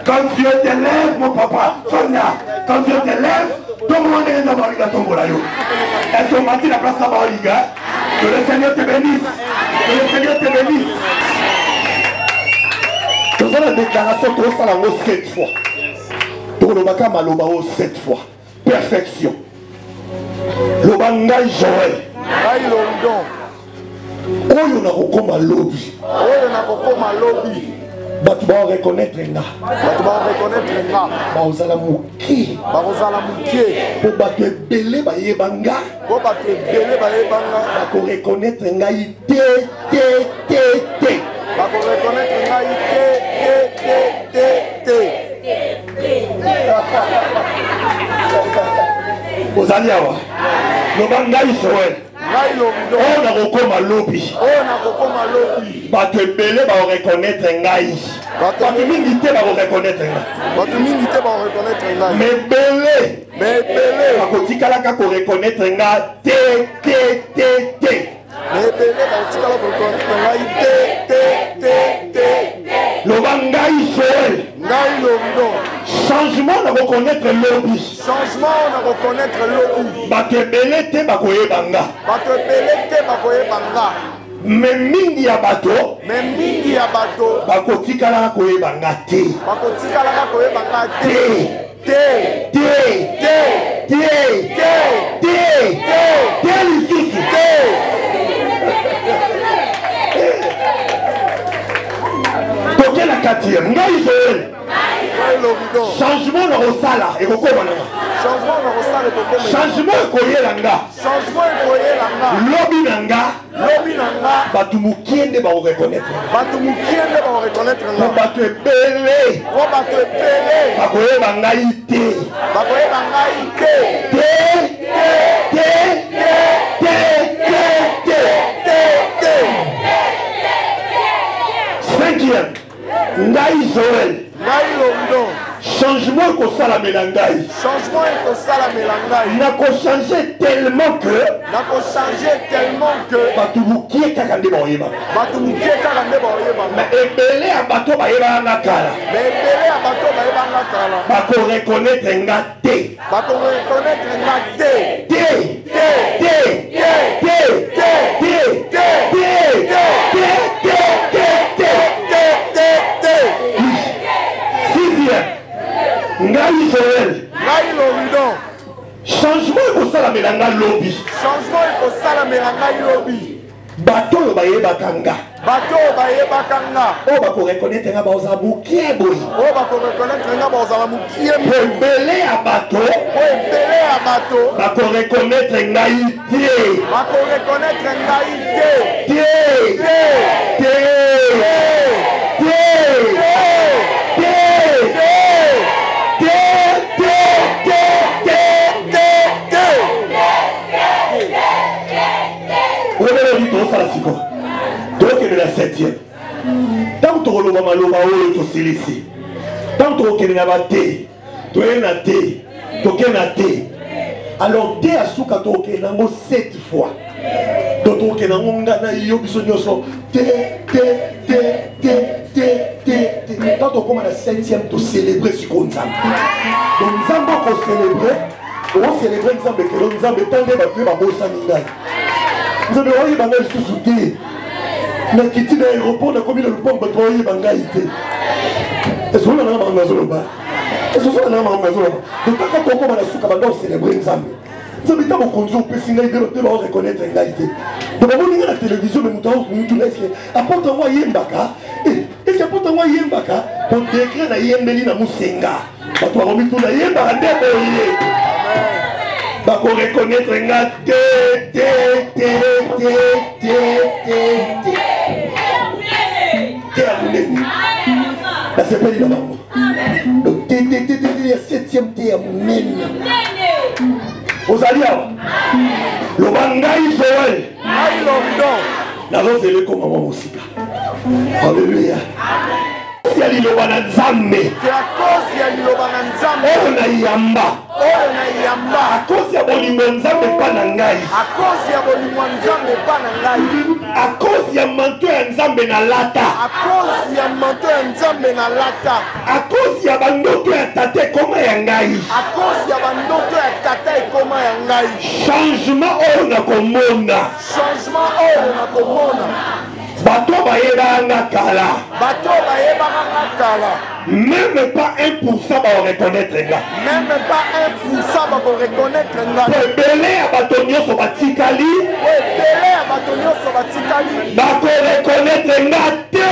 Quand Dieu te lève, mon papa, Sonia, quand Dieu te lève, tombola ndenge nzambe alinga tombola yo. Est-ce qu'on bâtit la place là-bas alinga? Que le Seigneur te bénisse. Que le Seigneur te bénisse. Dans la déclaration, tu as la 7 fois. Tu as maloba 7 fois. Perfection. Lobangai Joël. Oyo na kokoma lobi. Oyo na kokoma lobi. Batu ba reconnaître nga. Batu ba reconnaître nga. Ba ozala muke. Ba ozala muke. Po batu ebele ba yebanga. Po batu ebele ba yebanga. Ba ko reconnaître nga te. Ba ko reconnaître nga te. Ozali awa. Lobangai Joël. On a recommandé lobby. On a recommandé lobby. Bato ebele ba reconnaître ngai. Bato mingi ba reconnaître ngai. Bato mingi ba reconnaître ngai. Mais belé. Ba kotikala ka ko reconnaître ngai te. Mais belé ba kotikala ko reconnaître ngai te. Lobangai Joël. Ngai lobido. Changement na reconnaître lobby. Changement na reconnaître lobby. Bato ebele te ba koyebanga. Bato ebele te ba koyebanga. Mais mingi ya bato. Mais mingi ya bato. Bakotikala koyebanga te. Bakotikala koyebanga te. Lisusu te. Toke la 4e. Ngai Joël. Changement na rosala et kokoma. Changement koyelanga. Changement koyelanga. Lobi nanga. Batu mukiende ba reconnaître. Batu mukiende ba reconnaître. Batu ebele. Batu ebele. Ba koyebanga ite. Ba koyebanga ite. Cinquième. Ngai Joël. Changement ko sala melangai. Changement ko sala melangai. Na ko changer tellement que. Na ko changer tellement que. Batu mukie kakande ba oyeba. Batu mukie kakande ba oyeba. Mais ebele a bato ba yeba na kala. Mais ebele a bato ba yeba na kala. Ba ko reconnaître nga te. Ba ko reconnaître nga te. Ngai Joël. Ngai Lobidon. Changement ko sala melanga lobby. Changement ko sala melanga lobby. Bato ba yeba kanga. Bato ba yeba kanga. O ba ko reconnaître nga ba oza mukie boy. O ba ko reconnaître nga ba oza mukie boy. Belé a bato. O belé a bato. Ba ko reconnaître nga ite. Ba ko reconnaître nga ite. Donc il est la 7e. Tant que tu as maloba tu es ici. Tant que tu as maté, tu es naté, tu es naté. Alors dès à ce que tu as 7 fois. Donc tu as ngana yobisonyoso Quand on commence la 7e, tu célébrer ce qu'on a. Donc nous avons célébré. On célébrer Nzambe que nous avons tendé à faire ma bossa ningai. Nous avons eu des gens qui sont soutenus. Mais qui dit l'aéroport, on a commis le pompe pour y aller. Est-ce qu'on a un maison là-bas? Est-ce qu'on a un maison là-bas? Donc quand on commence à célébrer Nzambe, nous avons été conduits au PC, nous devons reconnaître l'égalité. Donc on a la télévision, mais nous avons dit apporte-moi Yembaka. Est-ce que apporte-moi Yembaka pour décrire la Yembeli na Musenga? Parce qu'on a remis tout la Yembaka. Bah qu'on reconnaître nga la sepeli la maman. Donc la 7e thé amen. Ozalia. Le bangai Joël. Aïe l'ordon. La rose est comme maman musika. Alléluia. Si elle est le bananzambe. C'est à cause si elle est le bananzambe. On a yamba. à cause ya bolingo nzambe pa na ngai, à cause ya manto ya nzambe na lata, à cause ya bandoto ya tata ekoma ya ngai, changement oyo nakomona, bato bayebanga kala, même pas 1% va reconnaître nga, même pas 1% va reconnaître nga, ebele ya bato nyonso batikali, bako reconnaître nga te,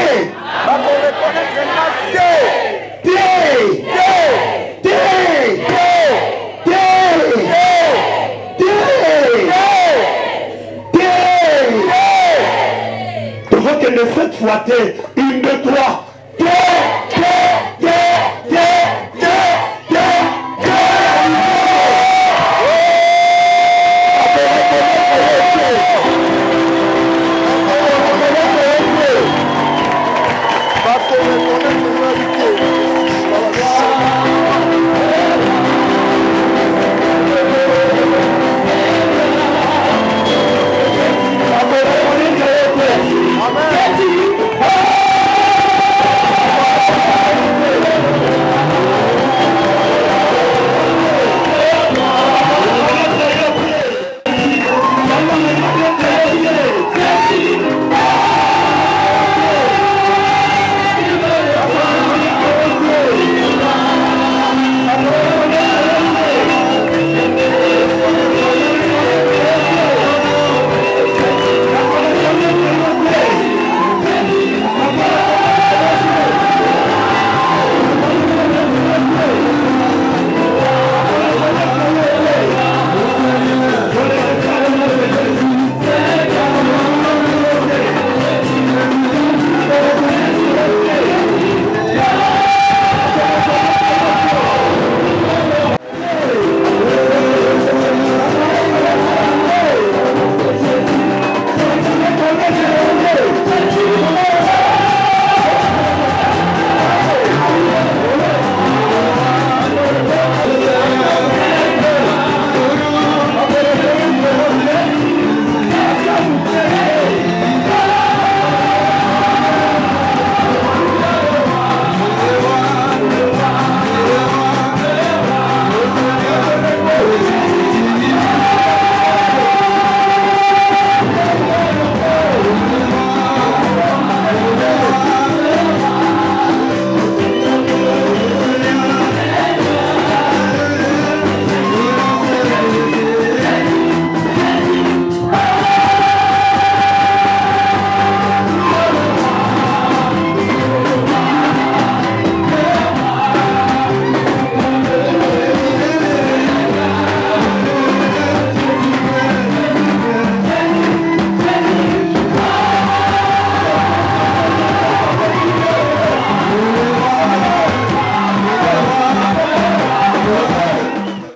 cette fois,